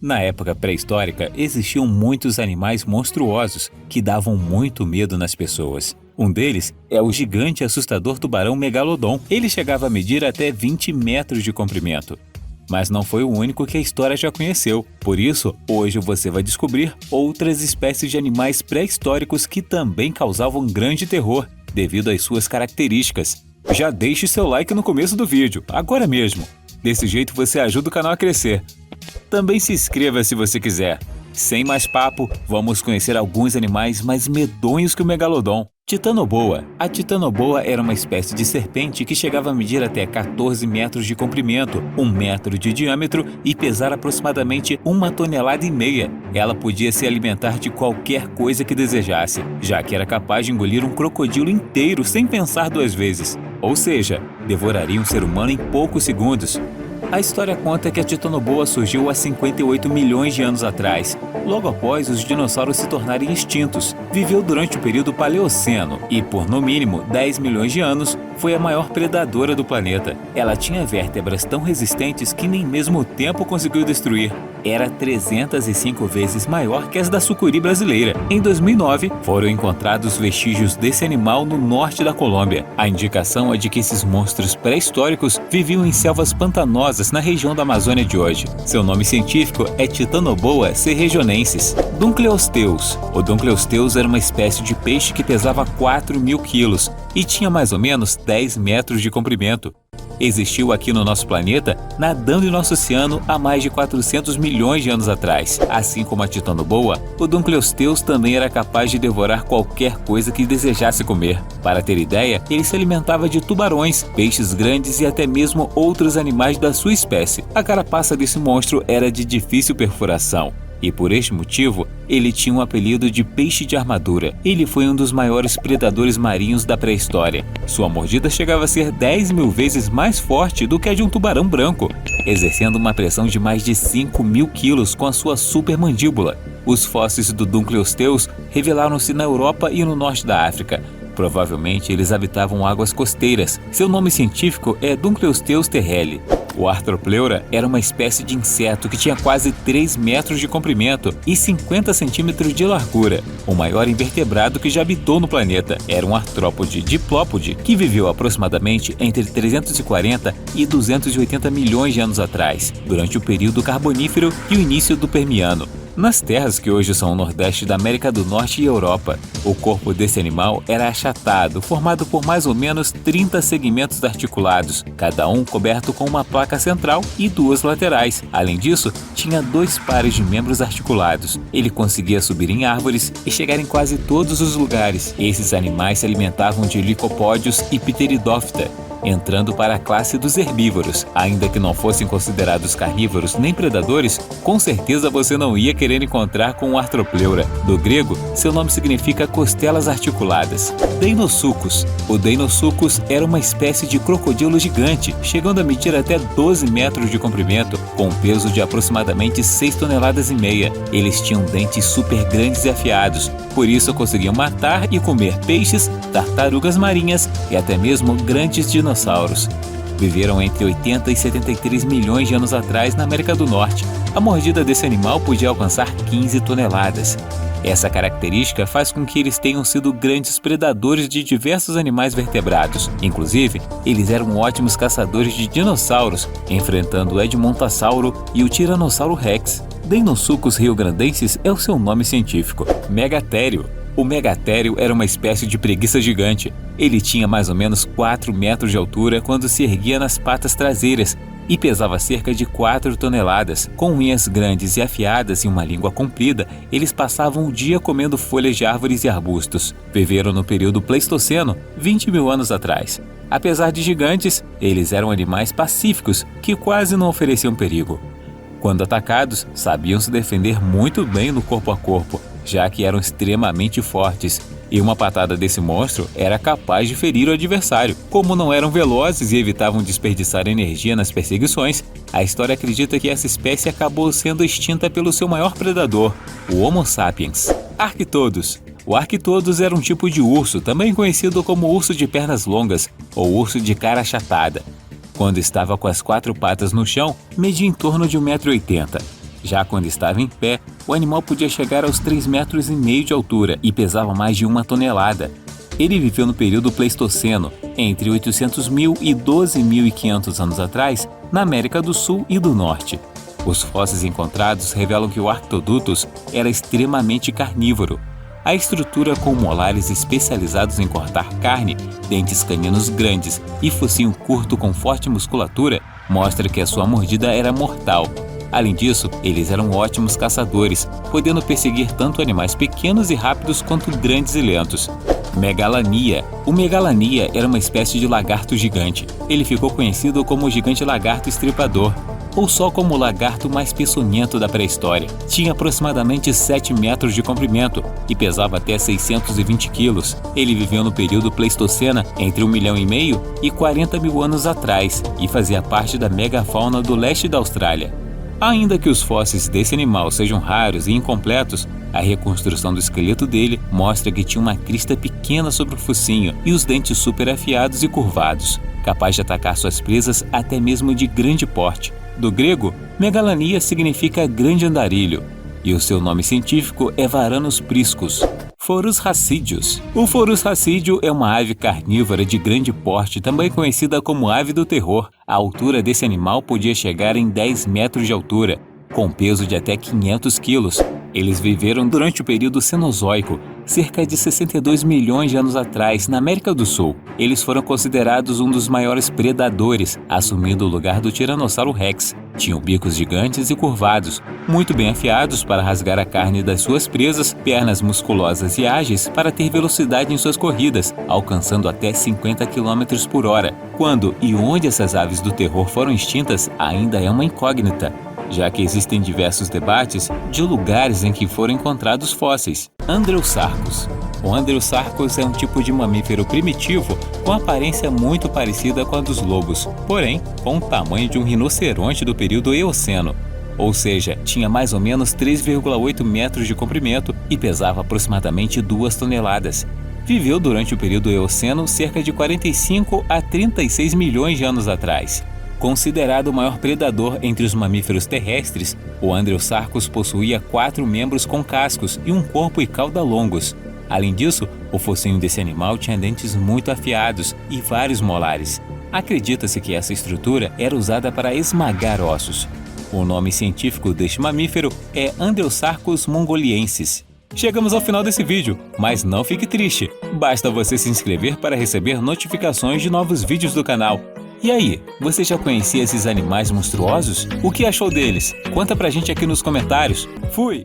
Na época pré-histórica, existiam muitos animais monstruosos que davam muito medo nas pessoas. Um deles é o gigante e assustador tubarão megalodon. Ele chegava a medir até 20 metros de comprimento. Mas não foi o único que a história já conheceu. Por isso, hoje você vai descobrir outras espécies de animais pré-históricos que também causavam grande terror devido às suas características. Já deixe seu like no começo do vídeo, agora mesmo. Desse jeito você ajuda o canal a crescer. Também se inscreva se você quiser. Sem mais papo, vamos conhecer alguns animais mais medonhos que o megalodon. Titanoboa. A titanoboa era uma espécie de serpente que chegava a medir até 14 metros de comprimento, 1 metro de diâmetro e pesar aproximadamente 1,5 toneladas. Ela podia se alimentar de qualquer coisa que desejasse, já que era capaz de engolir um crocodilo inteiro sem pensar duas vezes. Ou seja, devoraria um ser humano em poucos segundos. A história conta que a titanoboa surgiu há 58 milhões de anos atrás, logo após os dinossauros se tornarem extintos. Viveu durante o período Paleoceno e, por no mínimo 10 milhões de anos, foi a maior predadora do planeta. Ela tinha vértebras tão resistentes que nem mesmo o tempo conseguiu destruir. Era 305 vezes maior que as da sucuri brasileira. Em 2009, foram encontrados vestígios desse animal no norte da Colômbia. A indicação é de que esses monstros pré-históricos viviam em selvas pantanosas na região da Amazônia de hoje. Seu nome científico é Titanoboa serregionensis. Dunkleosteus. O Dunkleosteus era uma espécie de peixe que pesava 4.000 quilos e tinha mais ou menos 10 metros de comprimento. Existiu aqui no nosso planeta, nadando em nosso oceano há mais de 400 milhões de anos atrás. Assim como a titanoboa, o Dunkleosteus também era capaz de devorar qualquer coisa que desejasse comer. Para ter ideia, ele se alimentava de tubarões, peixes grandes e até mesmo outros animais da sua espécie. A carapaça desse monstro era de difícil perfuração. E por este motivo, ele tinha um apelido de peixe de armadura. Ele foi um dos maiores predadores marinhos da pré-história. Sua mordida chegava a ser 10.000 vezes mais forte do que a de um tubarão branco, exercendo uma pressão de mais de 5.000 quilos com a sua super mandíbula. Os fósseis do Dunkleosteus revelaram-se na Europa e no norte da África. Provavelmente eles habitavam águas costeiras. Seu nome científico é Dunkleosteus terrelli. O Arthropleura era uma espécie de inseto que tinha quase 3 metros de comprimento e 50 centímetros de largura, o maior invertebrado que já habitou no planeta. Era um artrópode diplópode que viveu aproximadamente entre 340 e 280 milhões de anos atrás, durante o período Carbonífero e o início do Permiano. Nas terras que hoje são o nordeste da América do Norte e Europa, o corpo desse animal era achatado, formado por mais ou menos 30 segmentos articulados, cada um coberto com uma placa central e 2 laterais. Além disso, tinha 2 pares de membros articulados. Ele conseguia subir em árvores e chegar em quase todos os lugares. Esses animais se alimentavam de licopódios e pteridófita, entrando para a classe dos herbívoros. Ainda que não fossem considerados carnívoros nem predadores, com certeza você não ia querer encontrar com o Arthropleura. Do grego, seu nome significa costelas articuladas. Deinosuchus. O Deinosuchus era uma espécie de crocodilo gigante, chegando a medir até 12 metros de comprimento, com um peso de aproximadamente 6,5 toneladas. Eles tinham dentes super grandes e afiados, por isso conseguiam matar e comer peixes, tartarugas marinhas e até mesmo grandes dinossauros. Viveram entre 80 e 73 milhões de anos atrás na América do Norte. A mordida desse animal podia alcançar 15 toneladas. Essa característica faz com que eles tenham sido grandes predadores de diversos animais vertebrados. Inclusive, eles eram ótimos caçadores de dinossauros, enfrentando o Edmontosauro e o Tiranossauro Rex. Deinosuchus riograndensis é o seu nome científico. Megatério. O megatério era uma espécie de preguiça gigante. Ele tinha mais ou menos 4 metros de altura quando se erguia nas patas traseiras e pesava cerca de 4 toneladas. Com unhas grandes e afiadas e uma língua comprida, eles passavam o dia comendo folhas de árvores e arbustos. Viveram no período Pleistoceno, 20 mil anos atrás. Apesar de gigantes, eles eram animais pacíficos que quase não ofereciam perigo. Quando atacados, sabiam se defender muito bem no corpo a corpo, já que eram extremamente fortes, e uma patada desse monstro era capaz de ferir o adversário. Como não eram velozes e evitavam desperdiçar energia nas perseguições, a história acredita que essa espécie acabou sendo extinta pelo seu maior predador, o Homo sapiens. Arquitodos. O Arquitodos era um tipo de urso, também conhecido como urso de pernas longas ou urso de cara achatada. Quando estava com as 4 patas no chão, media em torno de 1,80 m. Já quando estava em pé, o animal podia chegar aos 3,5 metros de altura e pesava mais de 1 tonelada. Ele viveu no período Pleistoceno, entre 800 mil e 12.500 anos atrás, na América do Sul e do Norte. Os fósseis encontrados revelam que o Arctodutus era extremamente carnívoro. A estrutura com molares especializados em cortar carne, dentes caninos grandes e focinho curto com forte musculatura mostra que a sua mordida era mortal. Além disso, eles eram ótimos caçadores, podendo perseguir tanto animais pequenos e rápidos quanto grandes e lentos. Megalania. O Megalania era uma espécie de lagarto gigante. Ele ficou conhecido como o gigante lagarto estripador, ou só como o lagarto mais peçonhento da pré-história. Tinha aproximadamente 7 metros de comprimento e pesava até 620 quilos. Ele viveu no período Pleistoceno entre 1,5 milhão e 40 mil anos atrás e fazia parte da megafauna do leste da Austrália. Ainda que os fósseis desse animal sejam raros e incompletos, a reconstrução do esqueleto dele mostra que tinha uma crista pequena sobre o focinho e os dentes super afiados e curvados, capaz de atacar suas presas até mesmo de grande porte. Do grego, Megalania significa grande andarilho, e o seu nome científico é Varanus priscus. Phorus rhasidius. O Phorus rhasidio é uma ave carnívora de grande porte, também conhecida como ave do terror. A altura desse animal podia chegar em 10 metros de altura, com peso de até 500 quilos. Eles viveram durante o período Cenozoico, cerca de 62 milhões de anos atrás, na América do Sul. Eles foram considerados um dos maiores predadores, assumindo o lugar do Tiranossauro Rex. Tinham bicos gigantes e curvados, muito bem afiados para rasgar a carne das suas presas, pernas musculosas e ágeis para ter velocidade em suas corridas, alcançando até 50 km por hora. Quando e onde essas aves do terror foram extintas ainda é uma incógnita, já que existem diversos debates de lugares em que foram encontrados fósseis. Andreossarcos. O Andreossarcos é um tipo de mamífero primitivo com aparência muito parecida com a dos lobos, porém com o tamanho de um rinoceronte do período Eoceno, ou seja, tinha mais ou menos 3,8 metros de comprimento e pesava aproximadamente 2 toneladas. Viveu durante o período Eoceno cerca de 45 a 36 milhões de anos atrás. Considerado o maior predador entre os mamíferos terrestres, o Andreossarcos possuía 4 membros com cascos e um corpo e cauda longos. Além disso, o focinho desse animal tinha dentes muito afiados e vários molares. Acredita-se que essa estrutura era usada para esmagar ossos. O nome científico deste mamífero é Andreossarcos mongoliensis. Chegamos ao final desse vídeo, mas não fique triste. Basta você se inscrever para receber notificações de novos vídeos do canal. E aí, você já conhecia esses animais monstruosos? O que achou deles? Conta pra gente aqui nos comentários. Fui!